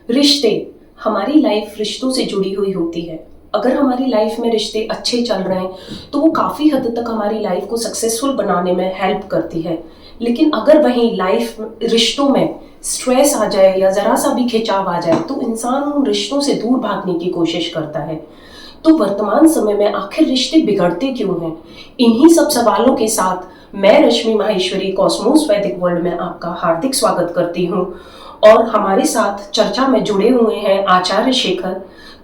रिश्ते, हमारी लाइफ रिश्तों से जुड़ी हुई होती है। अगर हमारी लाइफ में रिश्ते अच्छे चल रहे हैं, तो वो काफ़ी हद तक हमारी लाइफ को सक्सेसफुल बनाने में हेल्प करती है। लेकिन अगर वहीं लाइफ रिश्तों में स्ट्रेस आ जाए या ज़रा सा भी खिंचाव आ जाए, तो इंसान उन रिश्तों से दूर भागने की कोशिश करता है। तो वर्तमान समय में आखिर रिश्ते बिगड़ते क्यों हैं? इन्हीं सब सवालों के साथ मैं रश्मि माहेश्वरी कॉस्मोस वैदिक वर्ल्ड में आपका हार्दिक स्वागत करती हूँ। और हमारे साथ चर्चा में जुड़े हुए हैं आचार्य शेखर।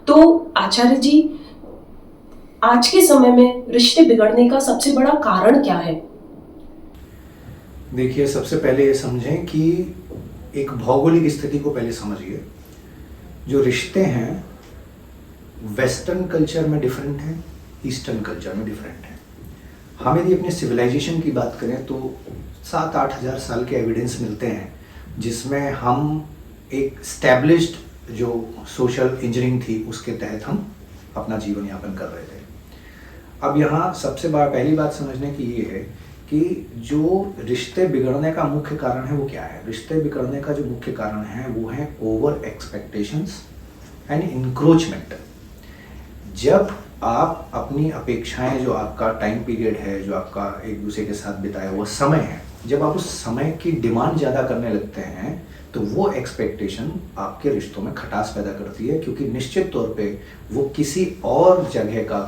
तो आचार्य जी, आज के समय में रिश्ते बिगड़ने का सबसे बड़ा कारण क्या है? देखिए, सबसे पहले ये समझें कि एक भौगोलिक स्थिति को पहले समझिए। जो रिश्ते हैं वेस्टर्न कल्चर में डिफरेंट हैं, ईस्टर्न कल्चर में डिफरेंट हैं। हम यदि अपने सिविलाइजेशन की बात करें तो 7-8 हज़ार साल के एविडेंस मिलते हैं, जिसमें हम एक स्टैब्लिश्ड जो सोशल इंजीनियरिंग थी उसके तहत हम अपना जीवन यापन कर रहे थे। अब यहाँ सबसे पहली बात समझने की ये है कि जो रिश्ते बिगड़ने का मुख्य कारण है वो क्या है। रिश्ते बिगड़ने का जो मुख्य कारण है वो है ओवर एक्सपेक्टेशंस एंड इंक्रोचमेंट। जब आप अपनी अपेक्षाएं, जो आपका टाइम पीरियड है, जो आपका एक दूसरे के साथ बिताया हुआ समय है, जब आप उस समय की डिमांड ज़्यादा करने लगते हैं तो वो एक्सपेक्टेशन आपके रिश्तों में खटास पैदा करती है, क्योंकि निश्चित तौर पे वो किसी और जगह का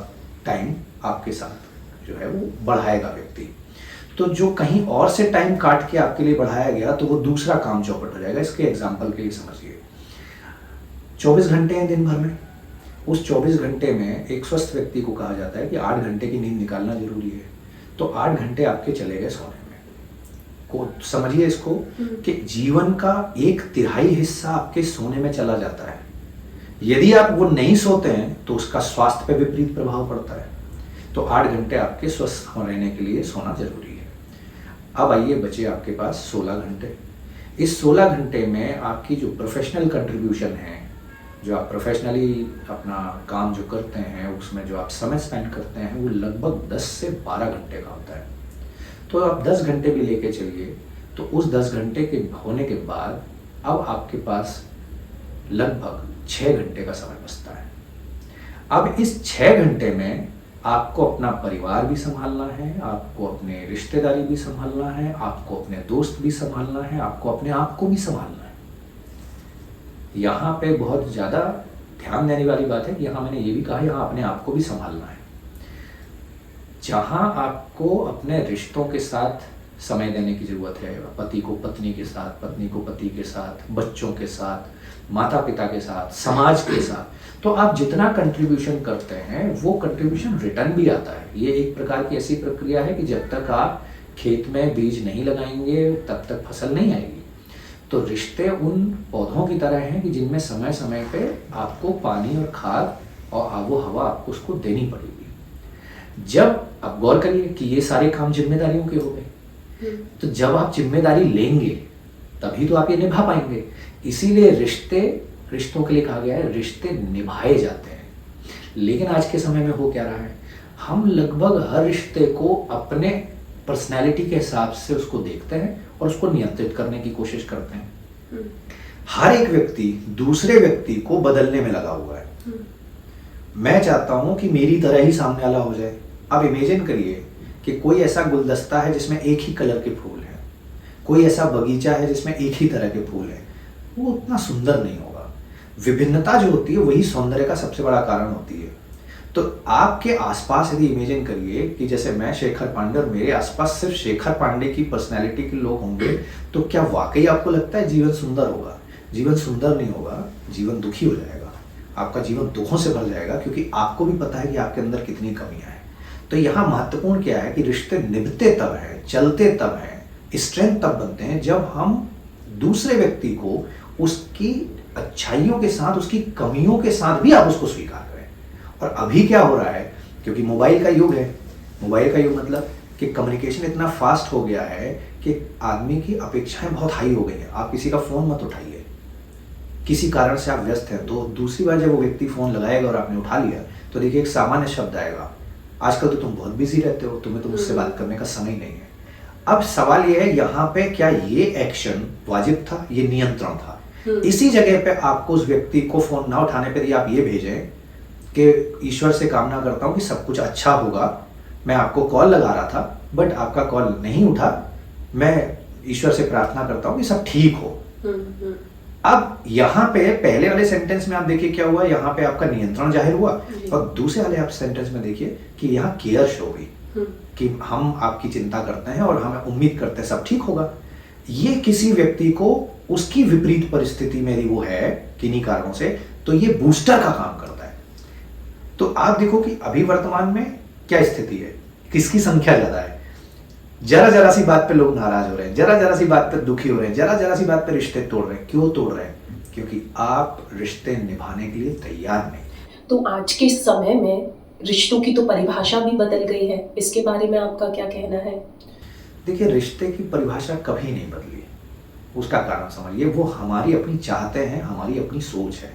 टाइम आपके साथ जो है वो बढ़ाएगा व्यक्ति। तो जो कहीं और से टाइम काट के आपके लिए बढ़ाया गया तो वो दूसरा काम चौपट हो जाएगा। इसके एग्जाम्पल के लिए समझिए, 24 घंटे हैं दिन भर में। उस 24 घंटे में एक स्वस्थ व्यक्ति को कहा जाता है कि 8 घंटे की नींद निकालना जरूरी है। तो 8 घंटे आपके चले गए सोने में। को समझिए इसको कि जीवन का 1/3 हिस्सा आपके सोने में चला जाता है। यदि आप वो नहीं सोते हैं तो उसका स्वास्थ्य पे विपरीत प्रभाव पड़ता है। तो 8 घंटे आपके स्वस्थ रहने के लिए सोना जरूरी है। अब आइए, बचे आपके पास 16 घंटे। इस 16 घंटे में आपकी जो प्रोफेशनल कंट्रीब्यूशन है, जो आप प्रोफेशनली अपना काम जो करते हैं उसमें जो आप समय स्पेंड करते हैं, वो लगभग 10 से 12 घंटे का होता है। तो आप 10 घंटे भी लेके चलिए तो उस 10 घंटे के होने के बाद अब आपके पास लगभग 6 घंटे का समय बचता है। अब इस 6 घंटे में आपको अपना परिवार भी संभालना है, आपको अपने रिश्तेदारी भी संभालना है, आपको अपने दोस्त भी संभालना है, आपको अपने आप को भी संभालना है। यहाँ पे बहुत ज़्यादा ध्यान देने वाली बात है कि यहाँ मैंने ये भी कहा, यहाँ अपने आप को भी संभालना है। जहाँ आपको अपने रिश्तों के साथ समय देने की ज़रूरत है, पति को पत्नी के साथ, पत्नी को पति के साथ, बच्चों के साथ, माता पिता के साथ, समाज के साथ, तो आप जितना कंट्रीब्यूशन करते हैं वो कंट्रीब्यूशन रिटर्न भी आता है। ये एक प्रकार की ऐसी प्रक्रिया है कि जब तक आप खेत में बीज नहीं लगाएंगे तब तक फसल नहीं आएगी। तो रिश्ते उन पौधों की तरह हैं कि जिनमें समय समय पे आपको पानी और खाद और आबो हवा आपको उसको देनी पड़ेगी। जब आप गौर करिए कि ये सारे काम जिम्मेदारियों के हो गए, तो जब आप जिम्मेदारी लेंगे तभी तो आप ये निभा पाएंगे। इसीलिए रिश्तों के लिए कहा गया है रिश्ते निभाए जाते हैं। लेकिन आज के समय में हो क्या रहा है, हम लगभग हर रिश्ते को अपने पर्सनैलिटी के हिसाब से उसको देखते हैं और उसको नियंत्रित करने की कोशिश करते हैं। हर एक व्यक्ति दूसरे व्यक्ति को बदलने में लगा हुआ है। मैं चाहता हूं कि मेरी तरह ही सामने वाला हो जाए। अब इमेजिन करिए कि कोई ऐसा गुलदस्ता है जिसमें एक ही कलर के फूल हैं, कोई ऐसा बगीचा है जिसमें एक ही तरह के फूल हैं, वो उतना सुंदर नहीं होगा। विभिन्नता जो होती है वही सौंदर्य का सबसे बड़ा कारण होती है। तो आपके आसपास यदि इमेजिन करिए कि जैसे मैं शेखर पांडे और मेरे आसपास सिर्फ शेखर पांडे की पर्सनैलिटी के लोग होंगे, तो क्या वाकई आपको लगता है जीवन सुंदर होगा? जीवन सुंदर नहीं होगा, जीवन दुखी हो जाएगा। आपका जीवन दुखों से भर जाएगा, क्योंकि आपको भी पता है कि आपके अंदर कितनी कमियां हैं। तो यहाँ महत्वपूर्ण क्या है कि रिश्ते निभते तब हैं, चलते तब हैं, स्ट्रेंथ तब बनते हैं जब हम दूसरे व्यक्ति को उसकी अच्छाइयों के साथ, उसकी कमियों के साथ भी आप उसको स्वीकार करें। और अभी क्या हो रहा है, क्योंकि मोबाइल का युग है, मोबाइल का युग मतलब कि कम्युनिकेशन इतना फास्ट हो गया है कि आदमी की अपेक्षाएं बहुत हाई हो गई हैं। आप किसी का फ़ोन मत उठाइए, किसी कारण से आप व्यस्त हैं तो दूसरी बार जब वो व्यक्ति फ़ोन लगाएगा और आपने उठा लिया तो देखिए एक सामान्य शब्द आएगा, आजकल तो तुम बहुत बिजी रहते हो, तुम्हें तो मुझसे बात करने का समय नहीं है। अब सवाल ये है यहाँ पे, क्या ये एक्शन वाजिब था? ये नियंत्रण था। इसी जगह पे आपको उस व्यक्ति को फोन ना उठाने पर यदि आप ये भेजें कि ईश्वर से कामना करता हूं कि सब कुछ अच्छा होगा, मैं आपको कॉल लगा रहा था बट आपका कॉल नहीं उठा, मैं ईश्वर से प्रार्थना करता हूं कि सब ठीक हो। अब यहाँ पे पहले वाले सेंटेंस में आप देखिए क्या हुआ, यहाँ पे आपका नियंत्रण जाहिर हुआ, और दूसरे वाले आप सेंटेंस में देखिए कि यहाँ केयर शो हुई कि हम आपकी चिंता करते हैं और हमें उम्मीद करते हैं सब ठीक होगा। ये किसी व्यक्ति को उसकी विपरीत परिस्थिति में यदि वो है किन्हीं कारणों से, तो ये बूस्टर का काम करता है। तो आप देखो कि अभी वर्तमान में क्या स्थिति है, किसकी संख्या ज्यादा है, जरा सी बात पे लोग नाराज हो रहे हैं, जरा सी बात पे दुखी हो रहे हैं, जरा सी बात पे रिश्ते तोड़ रहे हैं। क्यों तोड़ रहे हैं? क्योंकि आप रिश्ते निभाने के लिए तैयार नहीं। तो आज के समय में रिश्तों की तो परिभाषा भी बदल गई है, इसके बारे में आपका क्या कहना है? देखिए, रिश्ते की परिभाषा कभी नहीं बदली, उसका कारण समझिए, वो हमारी अपनी चाहते हैं, हमारी अपनी सोच है।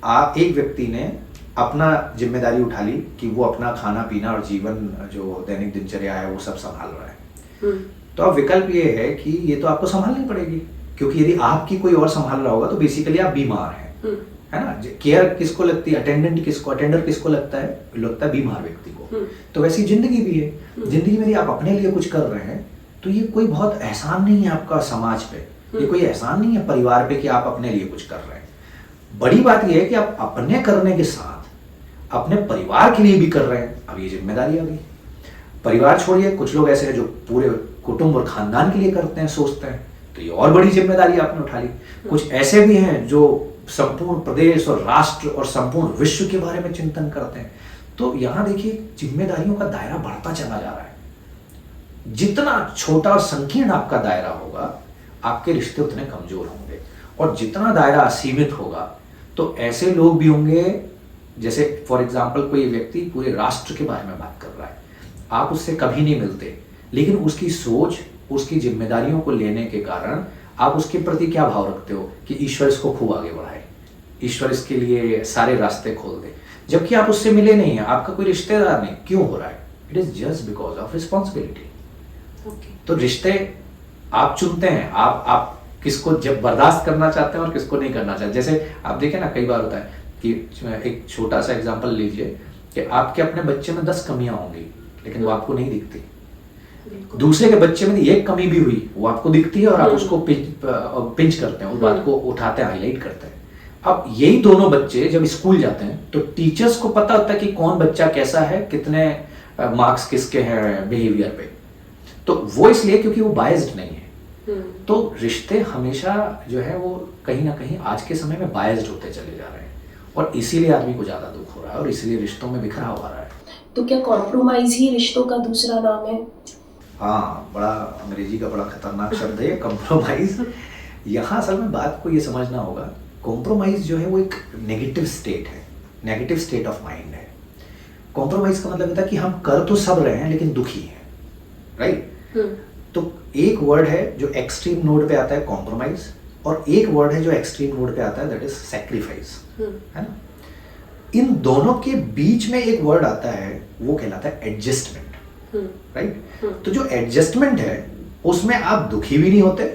आप एक व्यक्ति ने अपना जिम्मेदारी उठा ली कि वो अपना खाना पीना और जीवन जो दैनिक दिनचर्या है वो सब संभाल रहा है, तो अब विकल्प ये है कि ये तो आपको संभालनी पड़ेगी, क्योंकि यदि आपकी कोई और संभाल रहा होगा तो बेसिकली आप बीमार हैं, है ना। केयर किसको लगती है? अटेंडेंट किसको, अटेंडर किसको लगता है बीमार व्यक्ति को। तो वैसी जिंदगी भी है, जिंदगी में यदि आप अपने लिए कुछ कर रहे हैं तो ये कोई बहुत एहसान नहीं है आपका समाज पे, ये कोई एहसान नहीं है परिवार पे कि आप अपने लिए कुछ कर रहे हैं। बड़ी बात यह है कि आप अपने करने के साथ अपने परिवार के लिए भी कर रहे हैं। अब ये जिम्मेदारी आ गई। परिवार छोड़िए, कुछ लोग ऐसे हैं जो पूरे कुटुंब और खानदान के लिए करते हैं, सोचते हैं, तो ये और बड़ी जिम्मेदारी आपने उठा ली। कुछ ऐसे भी हैं जो संपूर्ण प्रदेश और राष्ट्र और संपूर्ण विश्व के बारे में चिंतन करते हैं। तो यहां देखिए, जिम्मेदारियों का दायरा बढ़ता चला जा रहा है। जितना छोटा और संकीर्ण आपका दायरा होगा, आपके रिश्ते उतने कमजोर होंगे, और जितना दायरा असीमित होगा तो ऐसे लोग भी होंगे, जैसे फॉर एग्जाम्पल कोई व्यक्ति पूरे राष्ट्र के बारे में बात कर रहा है, आप उससे कभी नहीं मिलते, लेकिन उसकी सोच, उसकी जिम्मेदारियों को लेने के कारण आप उसके प्रति क्या भाव रखते हो कि ईश्वर इसको खूब आगे बढ़ाए, ईश्वर इसके लिए सारे रास्ते खोल दे, जबकि आप उससे मिले नहीं हैं, आपका कोई रिश्तेदार नहीं। क्यों हो रहा है? It is just because of responsibility. तो रिश्ते आप चुनते हैं, आप किसको जब बर्दाश्त करना चाहते हैं और किसको नहीं करना चाहते। जैसे आप देखें ना, कई बार होता है कि एक छोटा सा एग्जांपल लीजिए कि आपके अपने बच्चे में 10 कमियां होंगी, लेकिन वो आपको नहीं दिखती। दूसरे के बच्चे में एक कमी भी हुई, वो आपको दिखती है और आप उसको पिंच करते हैं, उस बात को उठाते हैं, हाईलाइट करते हैं। अब यही दोनों बच्चे जब स्कूल जाते हैं तो टीचर्स को पता होता है कि कौन बच्चा कैसा है, कितने मार्क्स किसके हैं बिहेवियर पे। तो वो इसलिए क्योंकि वो बायस्ड नहीं है। तो रिश्ते हमेशा जो है वो कहीं ना कहीं आज के समय में बायस्ड होते चले जा रहे हैं, और इसीलिए आदमी को ज्यादा दुख हो रहा है और इसीलिए रिश्तों में बिखराव आ रहा है। तो क्या कॉम्प्रोमाइज ही रिश्तों का दूसरा नाम है? हाँ, बड़ा अंग्रेजी का बड़ा खतरनाक शब्द है कॉम्प्रोमाइज। यहाँ असल में बात को ये समझना होगा, कॉम्प्रोमाइज जो है वो एक नेगेटिव स्टेट है, नेगेटिव स्टेट ऑफ माइंड है। कॉम्प्रोमाइज का मतलब होता है कि हम कर तो सब रहे हैं लेकिन दुखी हैं, राइट। तो एक वर्ड है जो एक्सट्रीम नोड पे आता है, कॉम्प्रोमाइज, और एक वर्ड है जो एक्सट्रीम नोड पे आता है, दैट इज सैक्रिफाइस, है ना। इन दोनों के बीच में एक वर्ड आता है, वो कहलाता है एडजस्टमेंट, राइट। तो जो एडजस्टमेंट है उसमें आप दुखी भी नहीं होते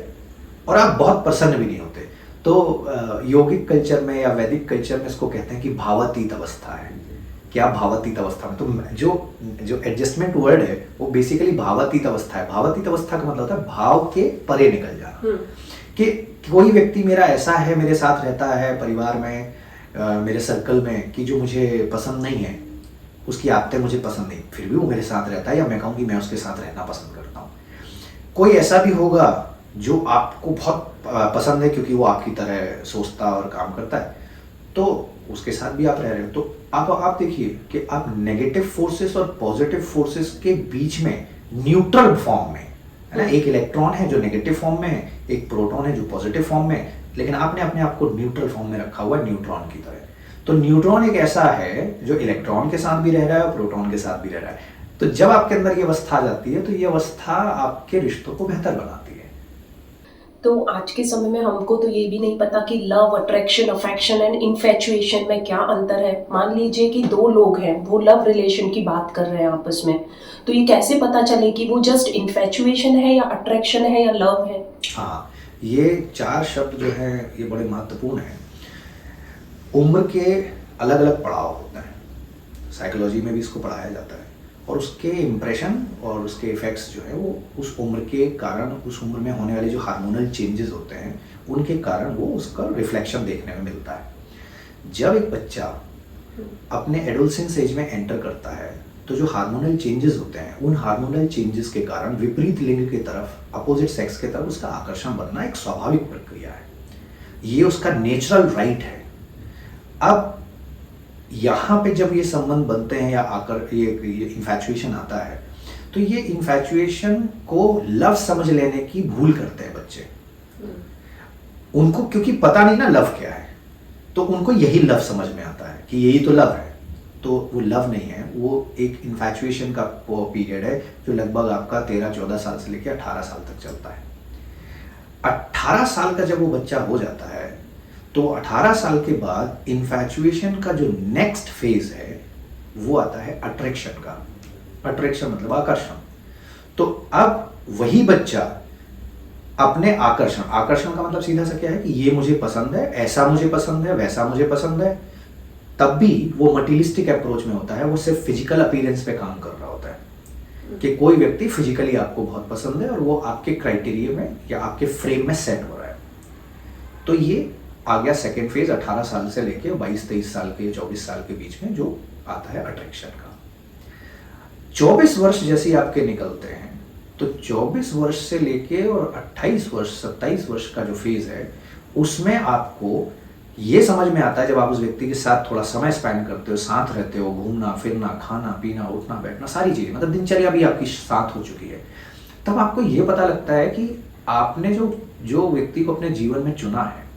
और आप बहुत प्रसन्न भी नहीं होते। तो योगिक कल्चर में या वैदिक कल्चर में इसको कहते हैं कि भावातीत अवस्था है, कि आप भावातीत अवस्था में। तो जो एडजस्टमेंट वर्ड है वो बेसिकली भावातीत अवस्था है। भावातीत अवस्था का मतलब होता है भाव के परे निकल जाना, कि कोई व्यक्ति मेरा ऐसा है, मेरे साथ रहता है परिवार में, मेरे सर्कल में, कि जो मुझे पसंद नहीं है, उसकी आदतें मुझे पसंद नहीं, फिर भी वो मेरे साथ रहता है, या मैं कहूँ कि मैं उसके साथ रहना पसंद करता हूँ। कोई ऐसा भी होगा जो आपको बहुत पसंद है क्योंकि वो आपकी तरह सोचता और काम करता है, तो उसके साथ भी आप रह रहे हो। तो आप देखिए कि आप नेगेटिव फोर्सेस और पॉजिटिव फोर्सेस के बीच में न्यूट्रल फॉर्म में, है ना, एक इलेक्ट्रॉन है जो नेगेटिव फॉर्म में है, एक प्रोटॉन है जो पॉजिटिव फॉर्म में है, लेकिन आपने अपने आप को न्यूट्रल फॉर्म में रखा हुआ है, न्यूट्रॉन की तरह। तो न्यूट्रॉन एक ऐसा है जो इलेक्ट्रॉन के साथ भी रह रहा है और प्रोटॉन के साथ भी रह रहा है। तो जब आपके अंदर ये अवस्था आ जाती है तो ये अवस्था आपके रिश्तों को बेहतर बनाती है। तो आज के समय में हमको तो ये भी नहीं पता कि love, attraction, affection and infatuation में क्या अंतर है। मान लीजिए कि दो लोग हैं, वो लव रिलेशन की बात कर रहे हैं आपस में, तो ये कैसे पता चले कि वो जस्ट इन्फैचुएशन है या अट्रैक्शन है या लव है? हाँ, ये 4 शब्द जो हैं ये बड़े महत्वपूर्ण हैं। उम्र के अलग अलग पड़ाव होते हैं, साइकोलॉजी में भी इसको पढ़ाया जाता है, और उसके इम्प्रेशन और उसके इफ़ेक्ट्स जो है वो उस उम्र के कारण, उस उम्र में होने वाले जो हार्मोनल चेंजेस होते हैं उनके कारण वो उसका रिफ्लेक्शन देखने में मिलता है। जब एक बच्चा अपने एडोलसेंस एज में एंटर करता है तो जो हार्मोनल चेंजेस होते हैं उन हार्मोनल चेंजेस के कारण विपरीत लिंग की तरफ, अपोजिट सेक्स की तरफ उसका आकर्षण बनना एक स्वाभाविक प्रक्रिया है, ये उसका नेचुरल राइट है। अब यहाँ पे जब ये संबंध बनते हैं या ये इन्फैचुएशन आता है तो ये इन्फैचुएशन को लव समझ लेने की भूल करते हैं बच्चे। उनको क्योंकि पता नहीं ना लव क्या है, तो उनको यही लव समझ में आता है कि यही तो लव है, तो वो लव नहीं है, वो एक इन्फैचुएशन का पीरियड है जो लगभग आपका 13-14 साल से लेकर 18 साल तक चलता है। 18 साल का जब वो बच्चा हो जाता है तो 18 साल के बाद इन्फैचुएशन का जो नेक्स्ट फेज है वो आता है अट्रैक्शन का। अट्रैक्शन मतलब आकर्षण। तो अब वही बच्चा अपने आकर्षण का मतलब सीधा सा क्या है कि ये मुझे पसंद है, ऐसा मुझे पसंद है, वैसा मुझे पसंद है, तब भी वो मटीरियलिस्टिक अप्रोच में होता है, वो सिर्फ फिजिकल अपीयरेंस पे काम कर रहा होता है कि कोई व्यक्ति फिजिकली आपको बहुत पसंद है और वो आपके क्राइटेरिया में या आपके फ्रेम में सेट हो रहा है। तो ये आ गया सेकेंड फेज 18 साल से लेके 22-23 साल के 24 साल के बीच में जो आता है अट्रैक्शन का। 24 वर्ष जैसे ही आपके निकलते हैं तो 24 वर्ष से लेके और 28 वर्ष 27 वर्ष का जो फेज है उसमें आपको ये समझ में आता है, जब आप उस व्यक्ति के साथ थोड़ा समय स्पेंड करते हो, साथ रहते हो, घूमना फिरना, खाना पीना, उठना बैठना, सारी चीजें, मतलब दिनचर्या भी आपकी साथ हो चुकी है, तब आपको ये पता लगता है कि आपने जो व्यक्ति को अपने जीवन में चुना है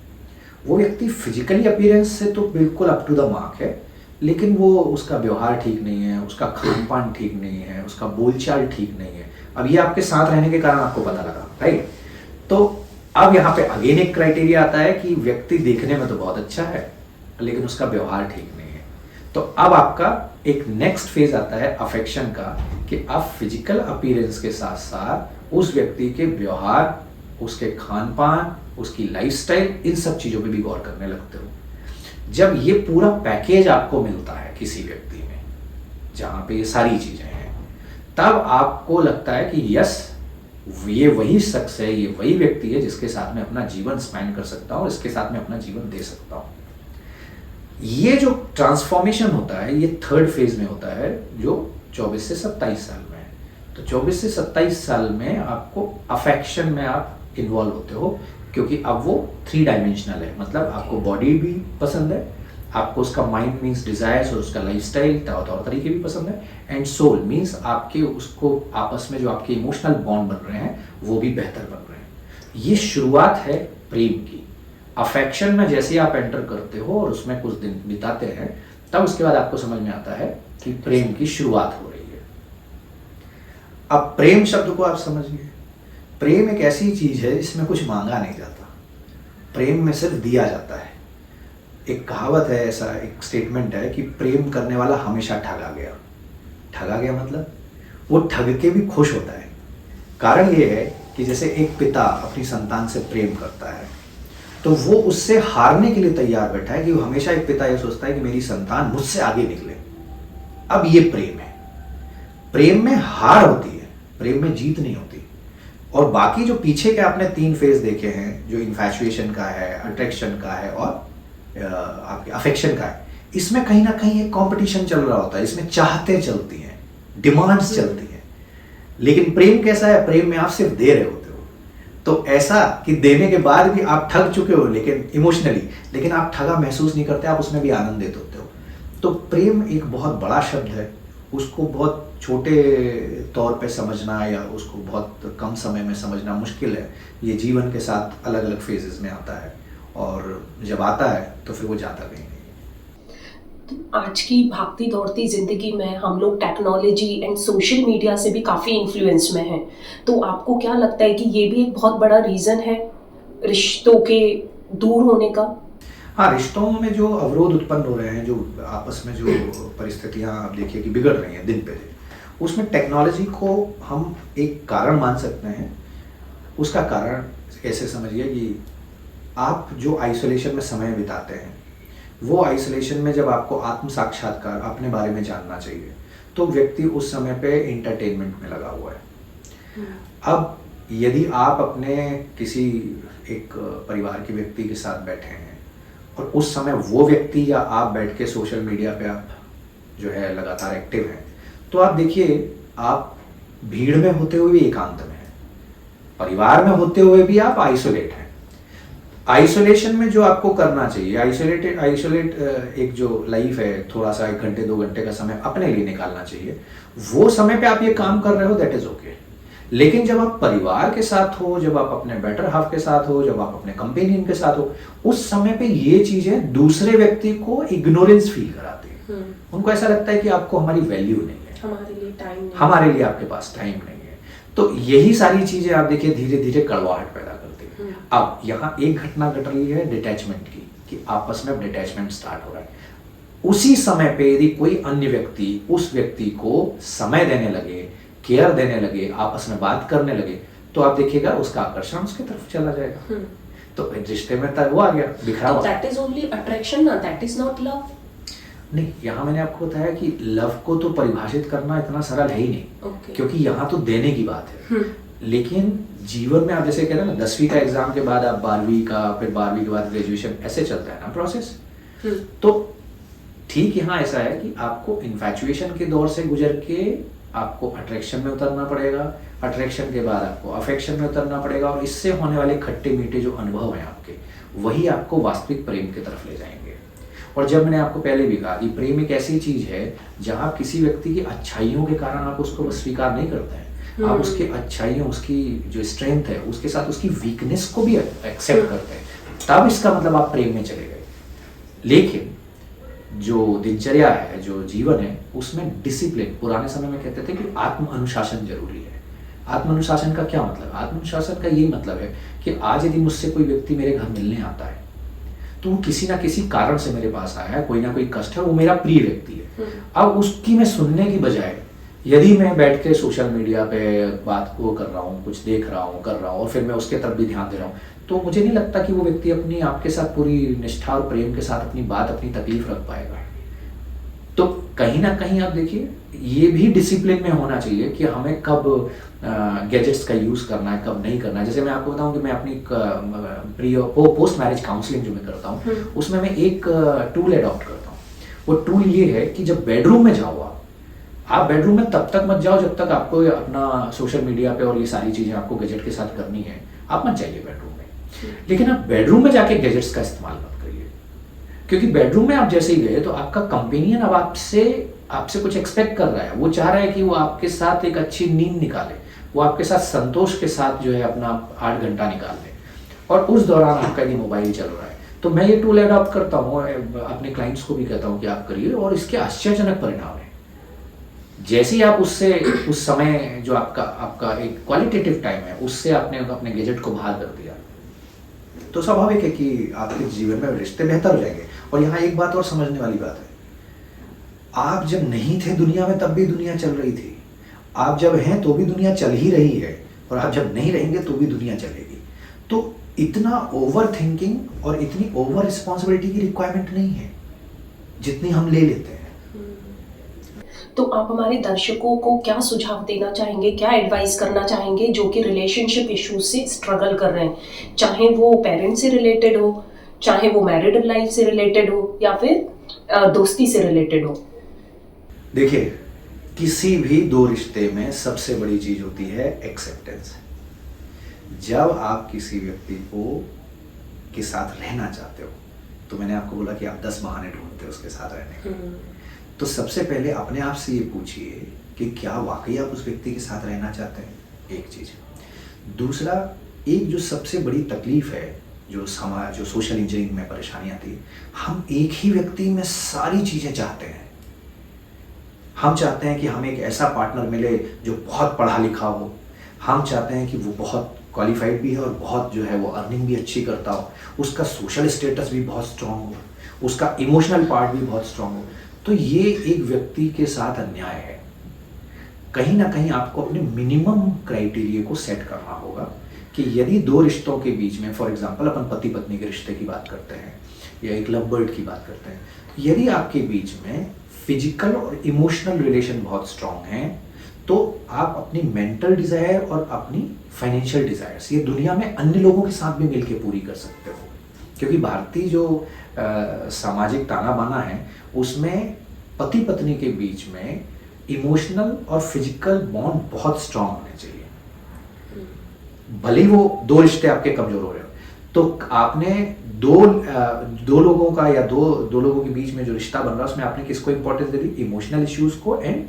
वो व्यक्ति फिजिकली अपीयरेंस से तो बिल्कुल अप टू द मार्क है, लेकिन वो उसका व्यवहार ठीक नहीं है, उसका खान पान ठीक नहीं है, उसका बोलचाल ठीक नहीं है। अब ये आपके साथ रहने के कारण आपको पता लगा, राइट? तो अब यहाँ पे अगेन एक क्राइटेरिया आता है कि व्यक्ति देखने में तो बहुत अच्छा है लेकिन उसका व्यवहार ठीक नहीं है। तो अब आपका एक नेक्स्ट फेज आता है अफेक्शन का, कि आप फिजिकल अपीयरेंस के साथ साथ उस व्यक्ति के व्यवहार, उसके खान पान, उसकी लाइफस्टाइल, इन सब चीजों पे भी गौर करने लगते हो। जब ये पूरा पैकेज आपको मिलता है किसी व्यक्ति में जहां पे ये सारी चीजें हैं, तब आपको लगता है कि यस, ये वही शख्स है, ये वही व्यक्ति है जिसके साथ में अपना जीवन स्पेंड कर सकता हूँ, इसके साथ में अपना जीवन दे सकता हूँ। ये जो ट्रांसफॉर्मेशन होता है ये थर्ड फेज में होता है जो 24 से 27 साल में है। तो 24 से 27 साल में आपको अफेक्शन में आप इन्वॉल्व होते हो, क्योंकि अब वो 3 डायमेंशनल है, मतलब आपको बॉडी भी पसंद है, आपको उसका माइंड मीन्स डिजायर्स और उसका लाइफस्टाइल तौर तरीके भी पसंद है, एंड सोल मीन्स आपके उसको आपस में जो आपके इमोशनल बॉन्ड बन रहे हैं वो भी बेहतर बन रहे हैं। ये शुरुआत है प्रेम की। अफेक्शन में जैसे आप एंटर करते हो और उसमें कुछ दिन बिताते हैं, तब उसके बाद आपको समझ में आता है कि प्रेम की शुरुआत हो रही है। अब प्रेम शब्द को आप समझिए। प्रेम एक ऐसी चीज है जिसमें कुछ मांगा नहीं जाता, प्रेम में सिर्फ दिया जाता है। एक कहावत है, ऐसा एक स्टेटमेंट है कि प्रेम करने वाला हमेशा ठगा गया। ठगा गया मतलब वो ठग के भी खुश होता है। कारण ये है कि जैसे एक पिता अपनी संतान से प्रेम करता है तो वो उससे हारने के लिए तैयार बैठा है, कि वो हमेशा एक पिता ये सोचता है कि मेरी संतान मुझसे आगे निकले। अब ये प्रेम है। प्रेम में हार होती है, प्रेम में जीत नहीं होती। और बाकी जो पीछे के आपने 3 फेज देखे हैं, जो इन्फैचुएशन का है, अट्रैक्शन का है और आपके अफेक्शन का है, इसमें कहीं ना कहीं एक कंपटीशन चल रहा होता है, इसमें चाहते चलती हैं, डिमांड्स चलती हैं। लेकिन प्रेम कैसा है? प्रेम में आप सिर्फ दे रहे होते हो, तो ऐसा कि देने के बाद भी आप ठग चुके हो लेकिन इमोशनली, लेकिन आप ठगा महसूस नहीं करते, आप उसमें भी आनंदित होते हो। तो प्रेम एक बहुत बड़ा शब्द है, उसको बहुत छोटे तौर पे समझना या उसको बहुत कम समय में समझना मुश्किल है। ये जीवन के साथ अलग अलग फेजेस में आता है और जब आता है तो फिर वो जाता कहीं नहीं। तो आज की भागती दौड़ती ज़िंदगी में हम लोग टेक्नोलॉजी एंड सोशल मीडिया से भी काफ़ी इन्फ्लुएंस में हैं, तो आपको क्या लगता है कि ये भी एक बहुत बड़ा रीज़न है रिश्तों के दूर होने का? हाँ, रिश्तों में जो अवरोध उत्पन्न हो रहे हैं, जो आपस में जो परिस्थितियाँ आप देखिए कि बिगड़ रही हैं दिन पे दिन, उसमें टेक्नोलॉजी को हम एक कारण मान सकते हैं। उसका कारण ऐसे समझिए कि आप जो आइसोलेशन में समय बिताते हैं, वो आइसोलेशन में जब आपको आत्म साक्षात्कार अपने बारे में जानना चाहिए, तो व्यक्ति उस समय पे इंटरटेनमेंट में लगा हुआ है। अब यदि आप अपने किसी एक परिवार के व्यक्ति के साथ बैठे हैं और उस समय वो व्यक्ति या आप बैठ के सोशल मीडिया पे आप जो है लगातार एक्टिव हैं, तो आप देखिए आप भीड़ में होते हुए भी एकांत में हैं, परिवार में होते हुए भी आप आइसोलेट हैं। आइसोलेशन में जो आपको करना चाहिए, आइसोलेट एक जो लाइफ है, थोड़ा सा 1 घंटे 2 घंटे का समय अपने लिए निकालना चाहिए। वो समय पे आप ये काम कर रहे हो, दैट इज ओके। लेकिन जब आप परिवार के साथ हो, जब आप अपने बेटर हाफ के साथ हो, जब आप अपने कंपेनियन के साथ हो, उस समय पे ये चीजें दूसरे व्यक्ति को इग्नोरेंस फील कराती है। उनको ऐसा लगता है कि आपको हमारी वैल्यू नहीं है, हमारे लिए टाइम नहीं, हमारे लिए आपके पास टाइम नहीं है। तो यही सारी चीजें आप देखिए धीरे धीरे कड़वाहट पैदा करती है। अब यहाँ एक घटना घट रही है डिटैचमेंट की, कि आपस में अब डिटैचमेंट स्टार्ट हो रहा है। उसी समय पे यदि कोई अन्य व्यक्ति उस व्यक्ति को समय देने लगे, केयर देने लगे, आपस में बात करने लगे, तो आप देखिएगा उसका आकर्षण उसकी तरफ चला जाएगा। तो रिश्ते में वो आ गया बिखराव। दैट इज ओनली अट्रैक्शन ना, दैट इज नॉट लव। नहीं, यहाँ मैंने आपको बताया कि लव को तो परिभाषित करना इतना सरल है ही नहीं, क्योंकि यहाँ तो देने की बात है। लेकिन जीवन में आप जैसे कह रहे हैं ना, 10वीं का एग्जाम के बाद आप 12वीं का, फिर 12वीं के बाद ग्रेजुएशन, ऐसे चलता है ना प्रोसेस। तो ठीक यहाँ ऐसा है कि आपको इन्फैचुएशन के दौर से गुजर के आपको अट्रैक्शन में उतरना पड़ेगा, अट्रैक्शन के बाद आपको अफेक्शन में उतरना पड़ेगा, और इससे होने वाले खट्टे मीठे जो अनुभव हैं आपके, वही आपको वास्तविक प्रेम की तरफ ले जाएंगे। और जब मैंने आपको पहले भी कहा कि प्रेम एक ऐसी चीज है जहां किसी व्यक्ति की अच्छाइयों के कारण आप उसको स्वीकार नहीं करते हैं, आप उसकी अच्छाइयों, उसकी जो स्ट्रेंथ है, उसके साथ उसकी वीकनेस को भी एक्सेप्ट करते हैं, तब इसका मतलब आप प्रेम में चले गए। लेकिन जो दिनचर्या है, जो जीवन है, उसमें डिसिप्लिन, पुराने समय में कहते थे कि आत्म अनुशासन जरूरी है। आत्म अनुशासन का क्या मतलब? आत्म अनुशासन का ये मतलब है कि आज यदि मुझसे कोई व्यक्ति मेरे घर मिलने आता है, तो वो किसी ना किसी कारण से मेरे पास आया है, कोई ना कोई कष्ट है, वो मेरा प्रिय व्यक्ति है। अब उसकी मैं सुनने की बजाय यदि मैं बैठ के सोशल मीडिया पे बात को कर रहा हूँ, कुछ देख रहा हूँ, कर रहा हूँ, और फिर मैं उसके तरफ भी ध्यान दे रहा हूँ, तो मुझे नहीं लगता कि वो व्यक्ति अपनी आपके साथ पूरी निष्ठा और प्रेम के साथ अपनी बात, अपनी तकलीफ रख पाएगा। तो कहीं ना कहीं आप देखिए, ये भी डिसिप्लिन में होना चाहिए कि हमें कब गैजेट्स का यूज करना है, कब नहीं करना है। जैसे मैं आपको बताऊं कि मैं अपनी पोस्ट मैरिज काउंसलिंग जो मैं करता हूं, उसमें मैं एक टूल अडॉप्ट करता हूं। वो टूल ये है कि जब बेडरूम में जाओ आप बेडरूम में तब तक मत जाओ जब तक आपको अपना सोशल मीडिया पे और ये सारी चीजें आपको गैजेट के साथ करनी है, आप मत जाइए बेडरूम में। लेकिन आप बेडरूम में जाके गैजेट्स का इस्तेमाल मत करिए, क्योंकि बेडरूम में आप जैसे ही गए तो आपका कंपेनियन अब आपसे कुछ एक्सपेक्ट कर रहा है। वो चाह रहा है कि वो आपके साथ एक अच्छी नींद निकाले, वो आपके साथ संतोष के साथ जो है अपना 8 घंटा निकाल ले, और उस दौरान आपका ये मोबाइल चल रहा है। तो मैं ये टूल अडॉप्ट करता हूँ, अपने क्लाइंट्स को भी कहता हूँ कि आप करिए, और इसके आश्चर्यजनक परिणाम है। जैसे ही आप उससे उस समय जो आपका एक क्वालिटेटिव टाइम है, उससे आपने अपने गैजेट को बाहर कर दिया, तो स्वाभाविक है कि आपके जीवन में रिश्ते बेहतर हो जाएंगे। और यहाँ एक बात और समझने वाली बात है, आप जब नहीं थे दुनिया में तब भी दुनिया चल रही थी, आप जब हैं तो भी दुनिया चल ही रही है, और आप जब नहीं रहेंगे तो भी दुनिया चलेगी। तो इतना ओवर थिंकिंग और इतनी ओवर रिस्पॉन्सिबिलिटी की रिक्वायरमेंट नहीं है जितनी हम ले लेते हैं। तो आप हमारे दर्शकों को क्या सुझाव देना चाहेंगे, क्या एडवाइस करना चाहेंगे जो कि रिलेशनशिप इश्यूज से स्ट्रगल कर रहे हैं, चाहे वो पेरेंट्स से रिलेटेड हो, चाहे वो मैरिड लाइफ से रिलेटेड हो, या फिर दोस्ती से रिलेटेड हो? देखिए, किसी भी दो रिश्ते में सबसे बड़ी चीज होती है एक्सेप्टेंस। जब आप किसी व्यक्ति के साथ रहना चाहते हो, तो मैंने आपको बोला कि आप 10 बहाने ढूंढते हो उसके साथ रहने के। तो सबसे पहले अपने आप से ये पूछिए कि क्या वाकई आप उस व्यक्ति के साथ रहना चाहते हैं, एक चीज। दूसरा, एक जो सबसे बड़ी तकलीफ है, जो सोशल इंजीनियरिंग में परेशानी आती है, हम एक ही व्यक्ति में सारी चीजें चाहते हैं। हम चाहते हैं कि हमें एक ऐसा पार्टनर मिले जो बहुत पढ़ा लिखा हो, हम चाहते हैं कि वो बहुत क्वालिफाइड भी है और बहुत जो है वो अर्निंग भी अच्छी करता हो, उसका सोशल स्टेटस भी बहुत स्ट्रांग हो, उसका इमोशनल पार्ट भी बहुत स्ट्रांग हो। तो ये एक व्यक्ति के साथ अन्याय है। कहीं ना कहीं आपको अपने मिनिमम क्राइटेरिया को सेट करना होगा कि यदि दो रिश्तों के बीच में, फॉर एग्जांपल अपन पति पत्नी के रिश्ते की बात करते हैं या एक लव बर्ड की बात करते हैं, तो यदि आपके बीच में फिजिकल और इमोशनल रिलेशन बहुत स्ट्रांग है तो आप अपनी मेंटल डिजायर और अपनी फाइनेंशियल डिजायर्स ये दुनिया में अन्य लोगों के साथ भी मिलकर पूरी कर सकते हो। क्योंकि भारतीय जो सामाजिक ताना बाना है उसमें पति पत्नी के बीच में इमोशनल और फिजिकल बॉन्ड बहुत स्ट्रांग होने चाहिए। भले ही वो दो रिश्ते आपके कमजोर हो रहे हो, तो आपने दो लोगों का या दो लोगों के बीच में जो रिश्ता बन रहा है उसमें आपने किसको इंपॉर्टेंस दे दी? इमोशनल इश्यूज को एंड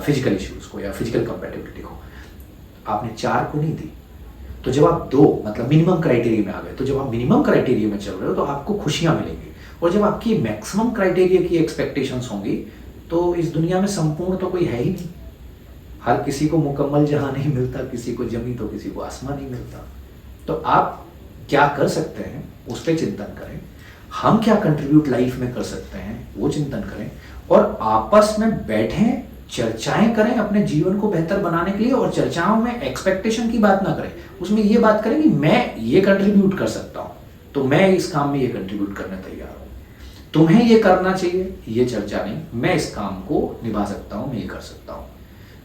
फिजिकल इश्यूज को या फिजिकल कंपैटिबिलिटी को। आपने 4 को नहीं दी। तो जब आप 2 मतलब मिनिमम क्राइटेरिया में आ गए, तो जब आप मिनिमम क्राइटेरिया में चल रहे हो तो आपको खुशियां मिलेंगी। और जब आपकी मैक्सिमम क्राइटेरिया की एक्सपेक्टेशंस होंगी तो इस दुनिया में संपूर्ण तो कोई है ही नहीं। हर किसी को मुकम्मल जहां नहीं मिलता, किसी को जमीन तो किसी को आसमान नहीं मिलता। तो आप क्या कर सकते हैं उस पर चिंतन करें, हम क्या कंट्रीब्यूट लाइफ में कर सकते हैं वो चिंतन करें, और आपस में बैठें, चर्चाएं करें अपने जीवन को बेहतर बनाने के लिए। और चर्चाओं में एक्सपेक्टेशन की बात ना करें, उसमें ये बात करें कि मैं ये कंट्रीब्यूट कर सकता हूं, तो मैं इस काम में ये कंट्रीब्यूट करने तैयार हूं, तुम्हें ये करना चाहिए, ये चर्चा नहीं, मैं इस काम को निभा सकता हूं, मैं ये कर सकता हूं।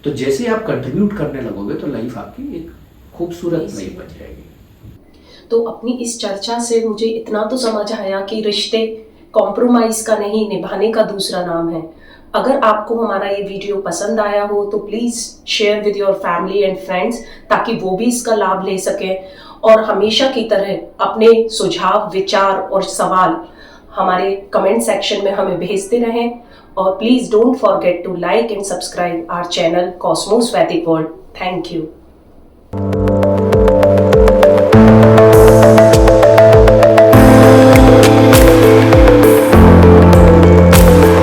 तो जैसे आप कंट्रीब्यूट करने लगोगे तो लाइफ आपकी एक खूबसूरत लाइफ बन जाएगी। तो अपनी इस चर्चा से मुझे इतना तो समझ आया कि रिश्ते कॉम्प्रोमाइज का नहीं, निभाने का दूसरा नाम है। अगर आपको हमारा ये वीडियो पसंद आया हो तो please share with your family and friends, ताकि वो भी इसका लाभ ले सकें। और हमेशा की तरह अपने सुझाव, विचार और सवाल हमारे कमेंट सेक्शन में हमें भेजते रहें। और please don't forget to like and subscribe our channel Cosmos Vedic World. Thank you.